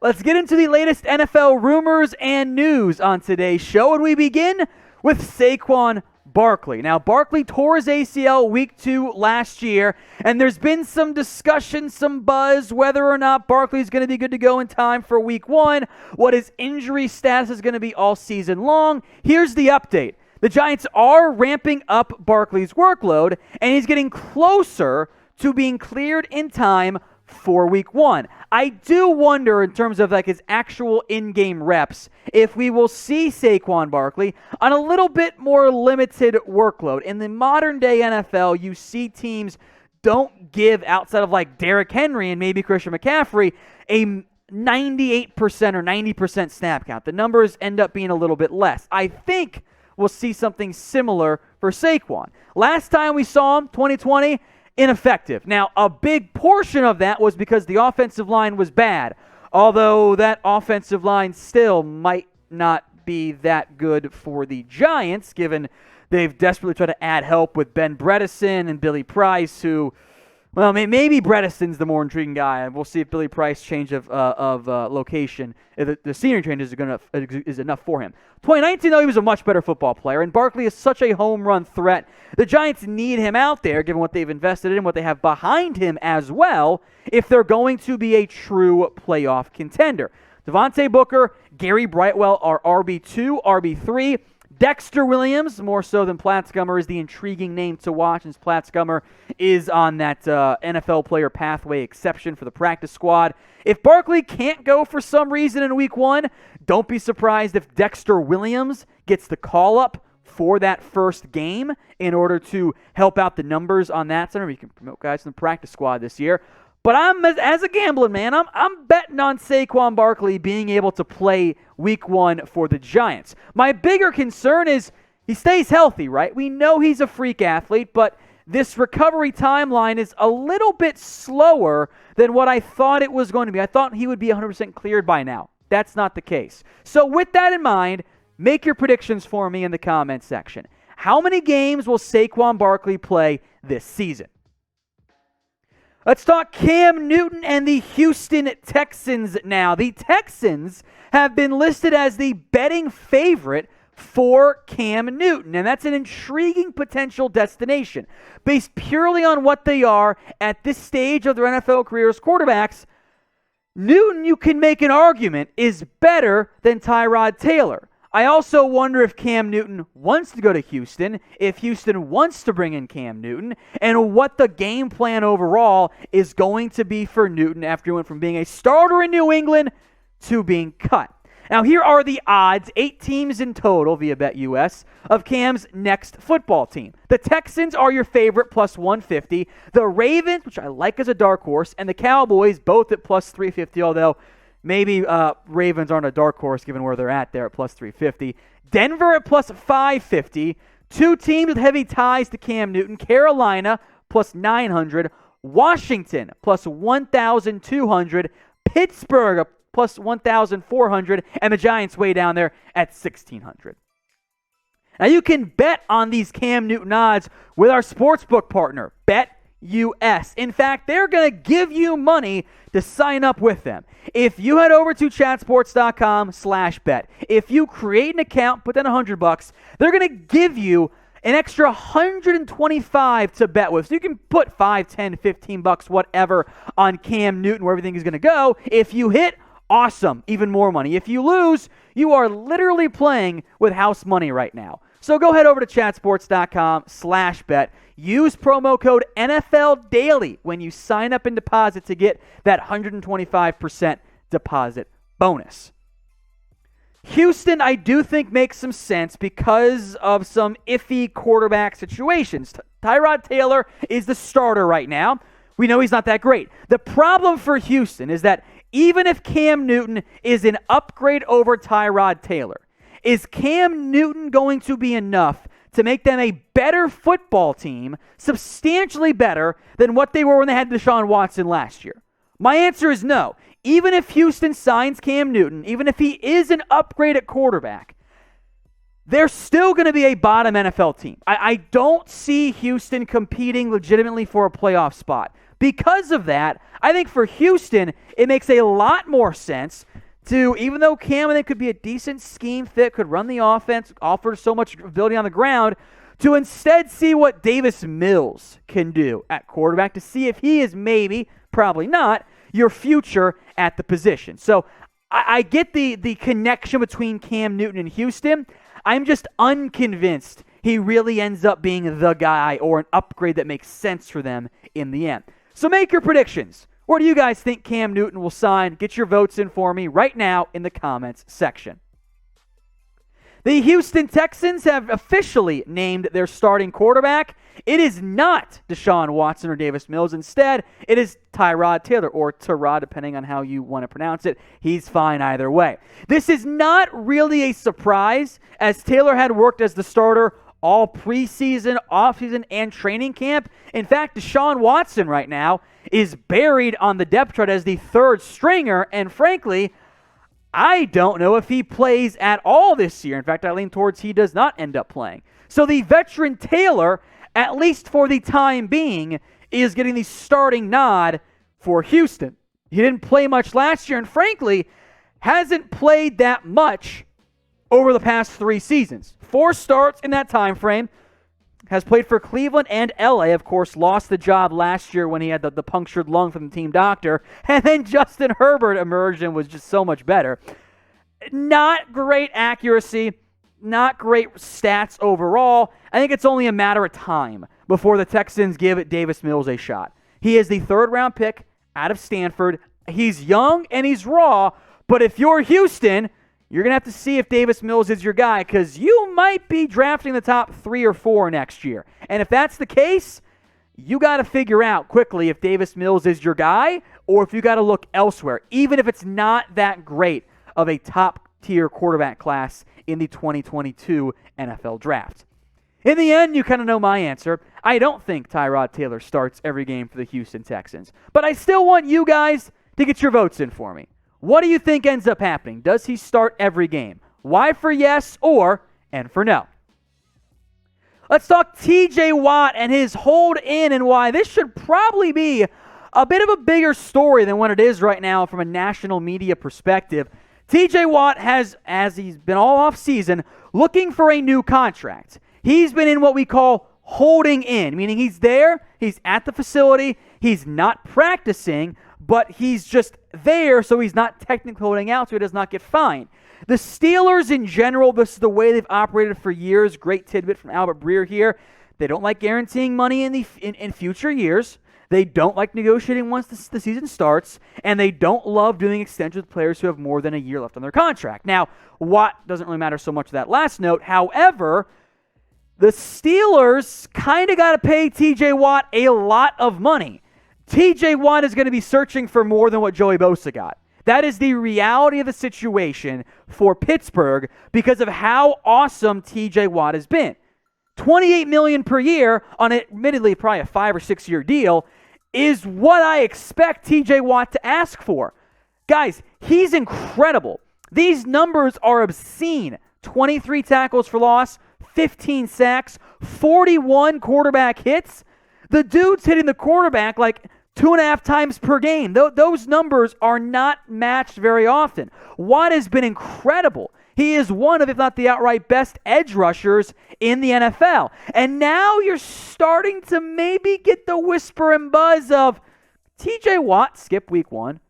Let's get into the latest NFL rumors and news on today's show, and we begin with Saquon Barkley. Now, Barkley tore his ACL week 2 last year, and there's been some discussion, some buzz, whether or not Barkley's going to be good to go in time for week 1, what his injury status is going to be all season long. Here's the update. The Giants are ramping up Barkley's workload, and he's getting closer to being cleared in time for week 1. I do wonder, in terms of like his actual in-game reps, if we will see Saquon Barkley on a little bit more limited workload. In the modern-day NFL, you see teams don't give, outside of like Derrick Henry and maybe Christian McCaffrey, a 98% or 90% snap count. The numbers end up being a little bit less. I think we'll see something similar for Saquon. Last time we saw him, 2020, ineffective. Now, a big portion of that was because the offensive line was bad, although that offensive line still might not be that good for the Giants, given they've desperately tried to add help with Ben Bredesen and Billy Price, who, well, maybe Bredeson's the more intriguing guy, and we'll see if Billy Price change of location, if the senior change is enough for him. 2019, though, he was a much better football player, and Barkley is such a home run threat. The Giants need him out there, given what they've invested in, what they have behind him as well, if they're going to be a true playoff contender. Devontae Booker, Gary Brightwell are RB2, RB3. Dexter Williams, more so than Platzgummer, is the intriguing name to watch, since Platzgummer is on that NFL player pathway exception for the practice squad. If Barkley can't go for some reason in week 1, don't be surprised if Dexter Williams gets the call-up for that first game in order to help out the numbers on that center. You can promote guys in the practice squad this year. But as a gambling man, I'm betting on Saquon Barkley being able to play week 1 for the Giants. My bigger concern is he stays healthy, right? We know he's a freak athlete, but this recovery timeline is a little bit slower than what I thought it was going to be. I thought he would be 100% cleared by now. That's not the case. So with that in mind, make your predictions for me in the comments section. How many games will Saquon Barkley play this season? Let's talk Cam Newton and the Houston Texans now. The Texans have been listed as the betting favorite for Cam Newton, and that's an intriguing potential destination. Based purely on what they are at this stage of their NFL careers, quarterbacks, Newton, you can make an argument, is better than Tyrod Taylor. I also wonder if Cam Newton wants to go to Houston, if Houston wants to bring in Cam Newton, and what the game plan overall is going to be for Newton after he went from being a starter in New England to being cut. Now, here are the odds, 8 teams in total via BetUS, of Cam's next football team. The Texans are your favorite, plus 150. The Ravens, which I like as a dark horse, and the Cowboys, both at plus 350, although maybe Ravens aren't a dark horse given where they're at there at plus 350. Denver at plus 550. 2 teams with heavy ties to Cam Newton. Carolina plus 900. Washington plus 1,200. Pittsburgh plus 1,400. And the Giants way down there at 1,600. Now you can bet on these Cam Newton odds with our sportsbook partner, BetUS. In fact, they're going to give you money to sign up with them. If you head over to chatsports.com/bet, if you create an account, put down $100, they're going to give you an extra 125 to bet with. So you can put $5, $10, $15, whatever on Cam Newton, where everything is going to go. If you hit, awesome, even more money. If you lose, you are literally playing with house money right now. So go head over to chatsports.com/bet. Use promo code NFL Daily when you sign up and deposit to get that 125% deposit bonus. Houston, I do think, makes some sense because of some iffy quarterback situations. Tyrod Taylor is the starter right now. We know he's not that great. The problem for Houston is that even if Cam Newton is an upgrade over Tyrod Taylor, is Cam Newton going to be enough to make them a better football team, substantially better than what they were when they had Deshaun Watson last year? My answer is no. Even if Houston signs Cam Newton, even if he is an upgrade at quarterback, they're still going to be a bottom NFL team. I don't see Houston competing legitimately for a playoff spot. Because of that, I think for Houston, it makes a lot more sense to, even though Cam I think could be a decent scheme fit, could run the offense, offers so much ability on the ground, to instead see what Davis Mills can do at quarterback, to see if he is maybe, probably not, your future at the position. So I get the connection between Cam Newton and Houston. I'm just unconvinced he really ends up being the guy or an upgrade that makes sense for them in the end. So make your predictions. Where do you guys think Cam Newton will sign? Get your votes in for me right now in the comments section. The Houston Texans have officially named their starting quarterback. It is not Deshaun Watson or Davis Mills. Instead, it is Tyrod Taylor, or Tyrod, depending on how you want to pronounce it. He's fine either way. This is not really a surprise, as Taylor had worked as the starter all preseason, offseason, and training camp. In fact, Deshaun Watson right now is buried on the depth chart as the third stringer, and frankly, I don't know if he plays at all this year. In fact, I lean towards he does not end up playing. So the veteran Taylor, at least for the time being, is getting the starting nod for Houston. He didn't play much last year, and frankly, hasn't played that much over the past 3 seasons. 4 starts in that time frame. Has played for Cleveland and LA. Of course, lost the job last year when he had the punctured lung from the team doctor. And then Justin Herbert emerged and was just so much better. Not great accuracy. Not great stats overall. I think it's only a matter of time before the Texans give Davis Mills a shot. He is the 3rd-round pick out of Stanford. He's young and he's raw. But if you're Houston, you're going to have to see if Davis Mills is your guy, because you might be drafting the top 3 or 4 next year. And if that's the case, you got to figure out quickly if Davis Mills is your guy or if you got to look elsewhere, even if it's not that great of a top-tier quarterback class in the 2022 NFL Draft. In the end, you kind of know my answer. I don't think Tyrod Taylor starts every game for the Houston Texans, but I still want you guys to get your votes in for me. What do you think ends up happening? Does he start every game? Why for yes or and for no? Let's talk TJ Watt and his hold in and why this should probably be a bit of a bigger story than what it is right now from a national media perspective. TJ Watt has, as he's been all off season, looking for a new contract. He's been in what we call holding in, meaning he's there, he's at the facility, he's not practicing, but he's just there, so he's not technically holding out, so he does not get fined. The Steelers in general, this is the way they've operated for years. Great tidbit from Albert Breer here. They don't like guaranteeing money in future years. They don't like negotiating once the season starts, and they don't love doing extensions with players who have more than a year left on their contract. Now, Watt doesn't really matter so much to that last note. However, the Steelers kind of got to pay TJ Watt a lot of money. TJ Watt is going to be searching for more than what Joey Bosa got. That is the reality of the situation for Pittsburgh because of how awesome TJ Watt has been. $28 million per year on admittedly probably a 5 or 6 year deal is what I expect TJ Watt to ask for. Guys, he's incredible. These numbers are obscene. 23 tackles for loss, 15 sacks, 41 quarterback hits. The dude's hitting the quarterback like 2.5 times per game. Those numbers are not matched very often. Watt has been incredible. He is one of, if not the outright best edge rushers in the NFL. And now you're starting to maybe get the whisper and buzz of TJ Watt skip week 1.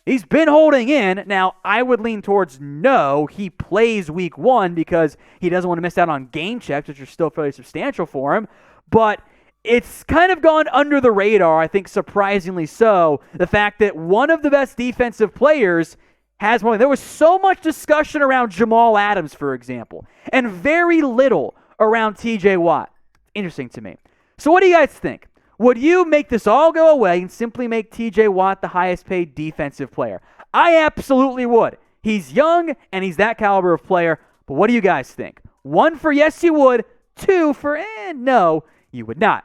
He's been holding in. Now, I would lean towards no, he plays week 1 because he doesn't want to miss out on game checks, which are still fairly substantial for him. But it's kind of gone under the radar, I think surprisingly so, the fact that one of the best defensive players has one. There was so much discussion around Jamal Adams, for example, and very little around TJ Watt. Interesting to me. So what do you guys think? Would you make this all go away and simply make TJ Watt the highest paid defensive player? I absolutely would. He's young and he's that caliber of player, but what do you guys think? 1 for yes, you would. 2 for no, you would not.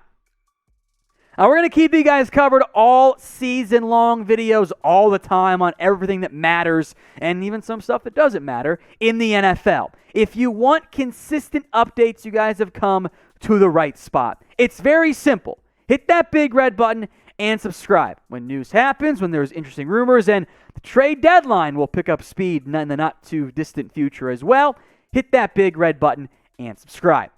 Now, we're going to keep you guys covered all season long, videos all the time on everything that matters and even some stuff that doesn't matter in the NFL. If you want consistent updates, you guys have come to the right spot. It's very simple. Hit that big red button and subscribe. When news happens, when there's interesting rumors, and the trade deadline will pick up speed in the not-too-distant future as well, hit that big red button and subscribe.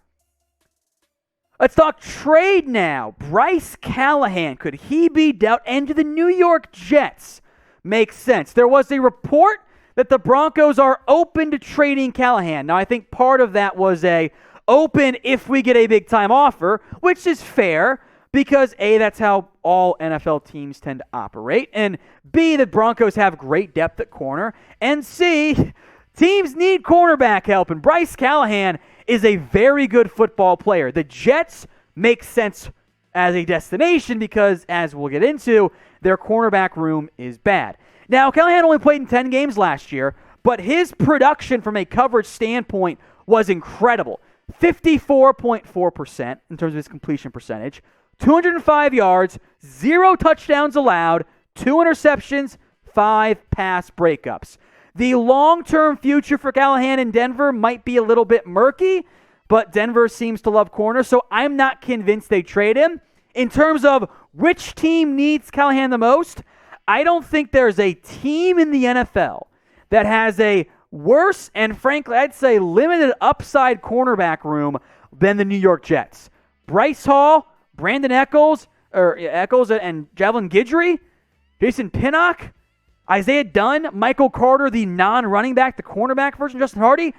Let's talk trade now. Bryce Callahan, could he be dealt? And do the New York Jets make sense? There was a report that the Broncos are open to trading Callahan. Now, I think part of that was a open if we get a big-time offer, which is fair because, A, that's how all NFL teams tend to operate, and B, the Broncos have great depth at corner, and C, teams need cornerback help, and Bryce Callahan is a very good football player. The Jets make sense as a destination because, as we'll get into, their cornerback room is bad. Now, Callahan only played in 10 games last year, but his production from a coverage standpoint was incredible. 54.4% in terms of his completion percentage, 205 yards, 0 touchdowns allowed, 2 interceptions, 5 pass breakups. The long-term future for Callahan in Denver might be a little bit murky, but Denver seems to love corners, so I'm not convinced they trade him. In terms of which team needs Callahan the most, I don't think there's a team in the NFL that has a worse and, frankly, I'd say limited upside cornerback room than the New York Jets. Bryce Hall, Brandon Echols and Javelin Guidry, Jason Pinnock, Isaiah Dunn, Michael Carter, the non-running back, the cornerback version, Justin Hardy,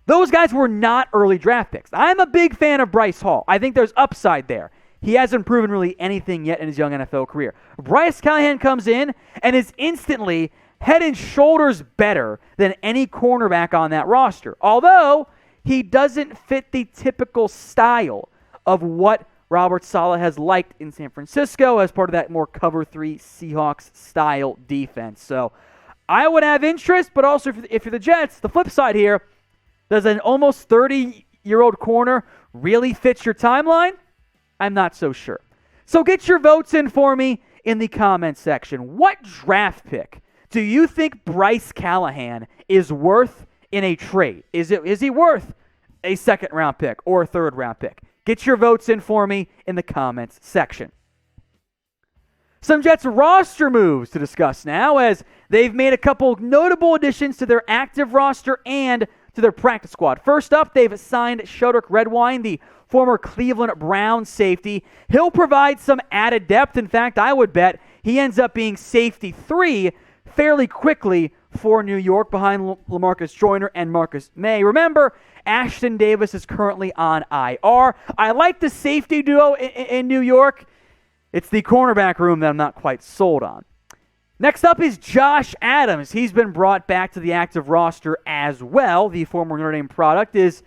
those guys were not early draft picks. I'm a big fan of Bryce Hall. I think there's upside there. He hasn't proven really anything yet in his young NFL career. Bryce Callahan comes in and is instantly head and shoulders better than any cornerback on that roster, although he doesn't fit the typical style of what Robert Saleh has liked in San Francisco as part of that more cover 3 Seahawks style defense. So I would have interest, but also if you're the Jets, the flip side here, does an almost 30-year-old corner really fit your timeline? I'm not so sure. So get your votes in for me in the comments section. What draft pick do you think Bryce Callahan is worth in a trade? Is he worth a second-round pick or a third-round pick? Get your votes in for me in the comments section. Some Jets roster moves to discuss now, as they've made a couple notable additions to their active roster and to their practice squad. First up, they've signed Sheldrick Redwine, the former Cleveland Browns safety. He'll provide some added depth. In fact, I would bet he ends up being safety 3 fairly quickly for New York behind LaMarcus Joyner and Marcus May. Remember, Ashton Davis is currently on IR. I like the safety duo in New York. It's the cornerback room that I'm not quite sold on. Next up is Josh Adams. He's been brought back to the active roster as well. The former Notre Dame product is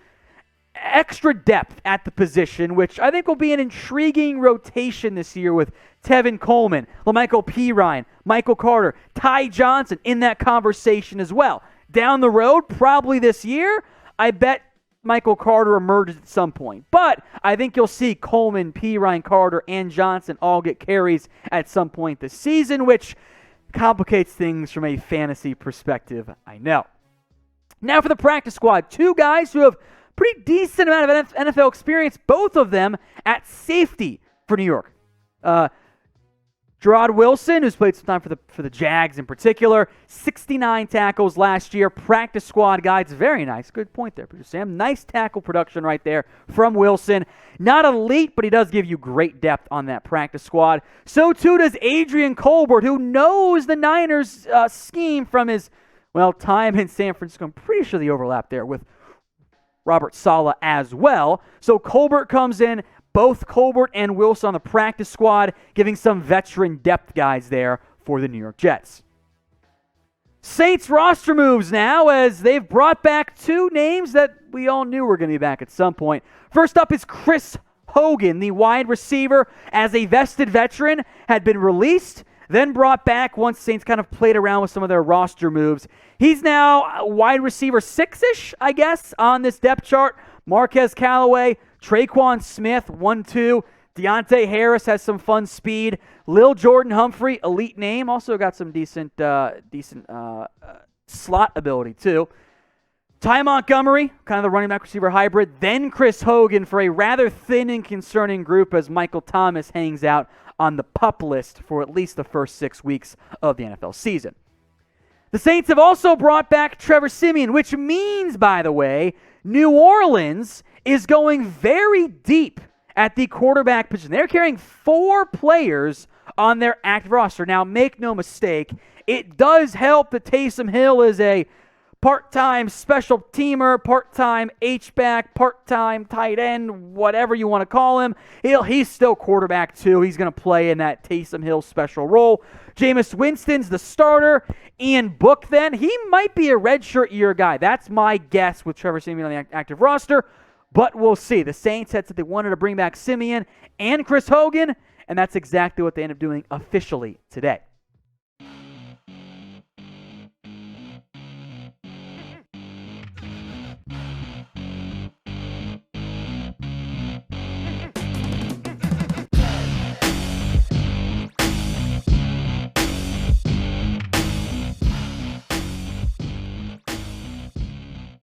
extra depth at the position, which I think will be an intriguing rotation this year with Tevin Coleman, LaMichael Pirine, Michael Carter, Ty Johnson in that conversation as well. Down the road, probably this year, I bet Michael Carter emerges at some point. But I think you'll see Coleman, Pirine, Carter, and Johnson all get carries at some point this season, which complicates things from a fantasy perspective, I know. Now for the practice squad, 2 guys who have pretty decent amount of NFL experience, both of them at safety for New York. Tyrod Wilson, who's played some time for the Jags in particular, 69 tackles last year, practice squad guy. It's very nice. Good point there, Producer Sam. Nice tackle production right there from Wilson. Not elite, but he does give you great depth on that practice squad. So too does Adrian Colbert, who knows the Niners scheme from his, time in San Francisco. I'm pretty sure the overlap there with Robert Saleh as well. So Colbert comes in, both Colbert and Wilson on the practice squad, giving some veteran depth guys there for the New York Jets. Saints roster moves now, as they've brought back 2 names that we all knew were going to be back at some point. First up is Chris Hogan, the wide receiver, as a vested veteran, had been released, then brought back once Saints kind of played around with some of their roster moves. He's now wide receiver 6-ish, I guess, on this depth chart. Marquez Callaway, Traquan Smith, 1-2. Deontay Harris has some fun speed. Lil Jordan Humphrey, elite name, also got some decent slot ability too. Ty Montgomery, kind of the running back receiver hybrid, then Chris Hogan for a rather thin and concerning group as Michael Thomas hangs out on the PUP list for at least the first 6 weeks of the NFL season. The Saints have also brought back Trevor Siemian, which means, by the way, New Orleans is going very deep at the quarterback position. They're carrying 4 players on their active roster. Now, make no mistake, it does help that Taysom Hill is a part-time special teamer, part-time H-back, part-time tight end, whatever you want to call him. He's still quarterback too. He's going to play in that Taysom Hill special role. Jameis Winston's the starter. Ian Book then, he might be a redshirt year guy. That's my guess with Trevor Siemian on the active roster, but we'll see. The Saints said that they wanted to bring back Siemian and Chris Hogan, and that's exactly what they ended up doing officially today.